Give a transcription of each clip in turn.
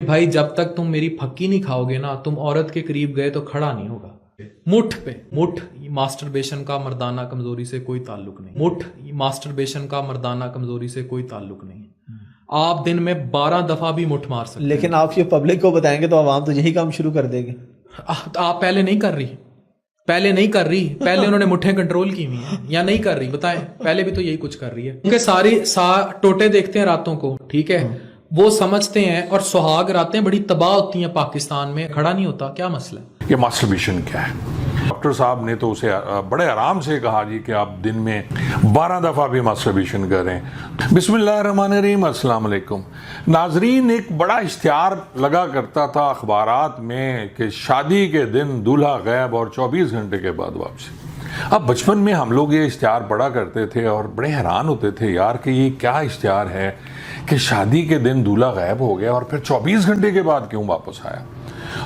भाई जब तक तुम मेरी फक्की नहीं खाओगे ना, तुम औरत के करीब गए तो खड़ा नहीं होगा। मुठ पे मुठ मास्टरबेशन का मर्दाना कमजोरी से कोई ताल्लुक नहीं। मुठ मास्टरबेशन का मर्दाना कमजोरी से कोई ताल्लुक नहीं। आप दिन में 12 दफा भी मुठ मार सकते लेकिन आप ये पब्लिक को बताएंगे तो आवाम तो यही काम शुरू कर देगी। आप पहले नहीं कर रही, पहले उन्होंने मुठ्ठें कंट्रोल की हुई हैं या नहीं कर रही? बताएं, पहले भी तो यही कुछ कर रही है। क्योंकि सारी टोटे देखते हैं रातों को, ठीक है, वो समझते हैं, और सुहाग रातें बड़ी तबाह होती हैं पाकिस्तान में, खड़ा नहीं होता। क्या मसला है? ये मास्टरबेशन क्या है? डॉक्टर साहब ने तो उसे बड़े आराम से कहा जी कि आप दिन में 12 दफ़ा भी मास्टरबेशन करें। बिस्मिल्लाहिर्रहमानिर्रहीम, अस्सलाम वालेकुम नाजरीन। एक बड़ा इश्तिहार लगा करता था अखबारात में कि शादी के दिन दूल्हा गैब और 24 घंटे के बाद वापसी। अब बचपन में हम लोग ये इश्तिहार पढ़ा करते थे और बड़े हैरान होते थे यार कि ये क्या इश्तिहार है कि शादी के दिन दूल्हा गायब हो गया और फिर 24 घंटे के बाद क्यों वापस आया।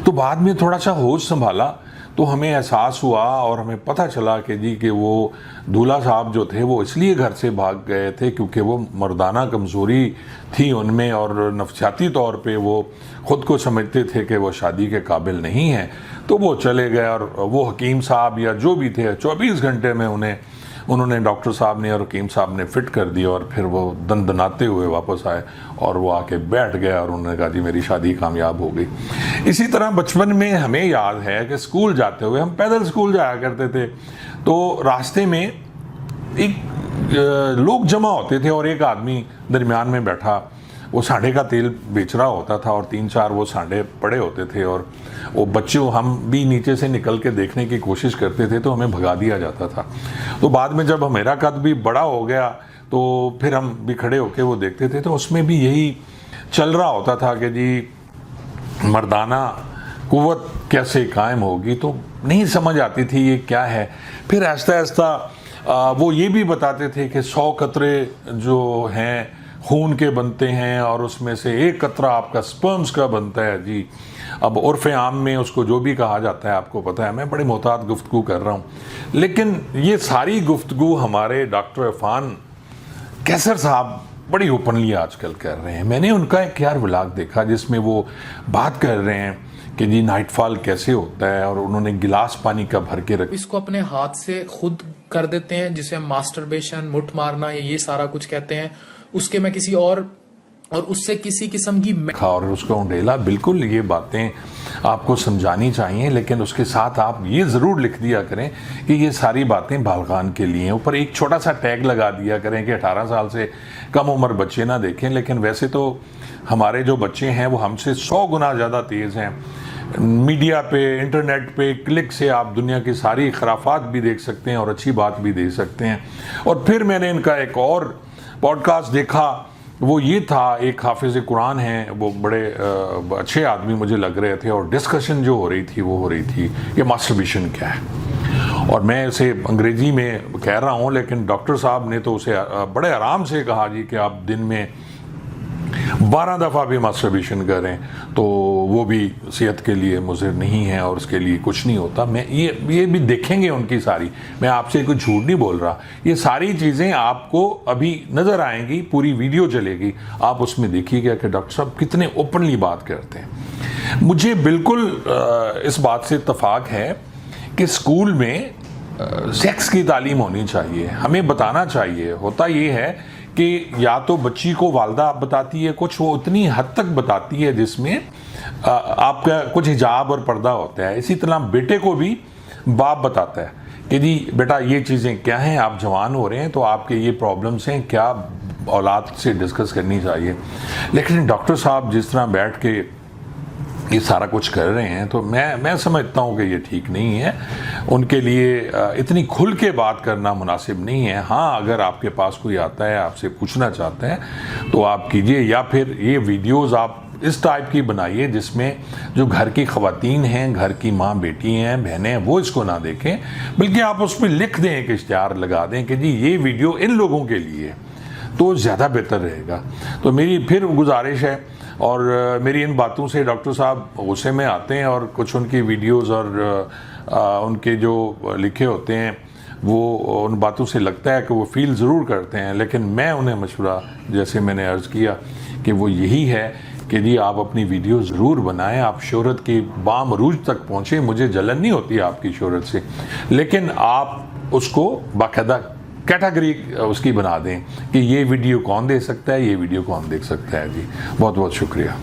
तो बाद में थोड़ा सा होश संभाला तो हमें एहसास हुआ और हमें पता चला कि जी कि वो दूल्हा साहब जो थे वो इसलिए घर से भाग गए थे क्योंकि वो मर्दाना कमज़ोरी थी उनमें और नफसियाती तौर पे वो ख़ुद को समझते थे कि वो शादी के काबिल नहीं हैं। तो वो चले गए और वो हकीम साहब या जो भी थे 24 घंटे में उन्होंने डॉक्टर साहब ने और हकीम साहब ने फिट कर दिया और फिर वो दनदनाते हुए वापस आए और वो आके बैठ गया और उन्होंने कहा जी मेरी शादी कामयाब हो गई। इसी तरह बचपन में हमें याद है कि स्कूल जाते हुए हम पैदल स्कूल जाया करते थे, तो रास्ते में एक लोग जमा होते थे और एक आदमी दरमियान में बैठा, वो सांडे का तेल बेच रहा होता था और 3-4 वो सांडे पड़े होते थे और वो बच्चे हम भी नीचे से निकल के देखने की कोशिश करते थे तो हमें भगा दिया जाता था। तो बाद में जब मेरा कद भी बड़ा हो गया तो फिर हम भी खड़े होके वो देखते थे, तो उसमें भी यही चल रहा होता था कि जी मर्दाना कुव्वत कैसे कायम होगी। तो नहीं समझ आती थी ये क्या है। फिर आहिस्ता आहिस्ता वो ये भी बताते थे कि 100 कतरे जो हैं खून के बनते हैं और उसमें से 1 कतरा आपका स्पर्म्स का बनता है जी। अब उर्फ़ आम में उसको जो भी कहा जाता है आपको पता है, मैं बड़ी मोहतात गुफ्तगू कर रहा हूँ, लेकिन ये सारी गुफ्तगू हमारे डॉक्टर इरफान कैसर साहब बड़ी ओपनली आजकल कर रहे हैं। मैंने उनका एक यार व्लॉग देखा जिसमें वो बात कर रहे हैं कि जी नाइटफॉल कैसे होता है और उन्होंने गिलास पानी का भर के रखा। इसको अपने हाथ से खुद कर देते हैं जिसे हम मास्टरबेशन, मुठ मारना, ये सारा कुछ कहते हैं। उसके में किसी और उससे किसी किस्म की और उसको उंडेला। बिल्कुल ये बातें आपको समझानी चाहिए, लेकिन उसके साथ आप ये ज़रूर लिख दिया करें कि ये सारी बातें बालगान के लिए। ऊपर एक छोटा सा टैग लगा दिया करें कि 18 साल से कम उम्र बच्चे ना देखें। लेकिन वैसे तो हमारे जो बच्चे हैं वो हमसे 100 गुना ज़्यादा तेज़ हैं। मीडिया पे, इंटरनेट पे क्लिक से आप दुनिया की सारी खराफात भी देख सकते हैं और अच्छी बात भी देख सकते हैं। और फिर मैंने इनका एक और पॉडकास्ट देखा, वो ये था, एक हाफिज़ कुरान हैं, वो बड़े अच्छे आदमी मुझे लग रहे थे और डिस्कशन जो हो रही थी वो हो रही थी ये मास्टरबेशन क्या है। और मैं उसे अंग्रेज़ी में कह रहा हूँ, लेकिन डॉक्टर साहब ने तो उसे बड़े आराम से कहा जी कि आप दिन में 12 दफ़ा भी मास्टरबेशन करें तो वो भी सेहत के लिए मुज़र नहीं है और उसके लिए कुछ नहीं होता। मैं ये भी देखेंगे उनकी सारी, मैं आपसे कुछ झूठ नहीं बोल रहा, ये सारी चीज़ें आपको अभी नज़र आएंगी, पूरी वीडियो चलेगी, आप उसमें देखिएगा कि डॉक्टर साहब कितने ओपनली बात करते हैं। मुझे बिल्कुल इस बात से इत्तफाक है कि स्कूल में सेक्स की तालीम होनी चाहिए, हमें बताना चाहिए। होता ये है कि या तो बच्ची को वालदा बताती है कुछ, वो उतनी हद तक बताती है जिसमें आपका कुछ हिजाब और पर्दा होता है। इसी तरह बेटे को भी बाप बताता है कि जी बेटा ये चीज़ें क्या हैं, आप जवान हो रहे हैं तो आपके ये प्रॉब्लम्स हैं, क्या औलाद से डिस्कस करनी चाहिए। लेकिन डॉक्टर साहब जिस तरह बैठ के ये सारा कुछ कर रहे हैं तो मैं समझता हूँ कि ये ठीक नहीं है। उनके लिए इतनी खुल के बात करना मुनासिब नहीं है। हाँ, अगर आपके पास कोई आता है आपसे पूछना चाहता है तो आप कीजिए, या फिर ये वीडियोस आप इस टाइप की बनाइए जिसमें जो घर की ख़वातीन हैं, घर की माँ बेटी हैं, बहनें हैं, वो इसको ना देखें, बल्कि आप उस पर लिख दें, एक इश्तिहार लगा दें कि जी ये वीडियो इन लोगों के लिए, तो ज़्यादा बेहतर रहेगा। तो मेरी फिर गुजारिश है, और मेरी इन बातों से डॉक्टर साहब गुस्से में आते हैं और कुछ उनकी वीडियोस और उनके जो लिखे होते हैं वो उन बातों से लगता है कि वो फील ज़रूर करते हैं, लेकिन मैं उन्हें मशवरा, जैसे मैंने अर्ज़ किया, कि वो यही है कि जी आप अपनी वीडियो ज़रूर बनाएं, आप शोहरत की बाम अरूज तक पहुँचें, मुझे जलन नहीं होती आपकी शोहरत से, लेकिन आप उसको बाकायदा कैटेगरी उसकी बना दें कि ये वीडियो कौन देख सकता है, ये वीडियो कौन देख सकता है। जी बहुत बहुत शुक्रिया।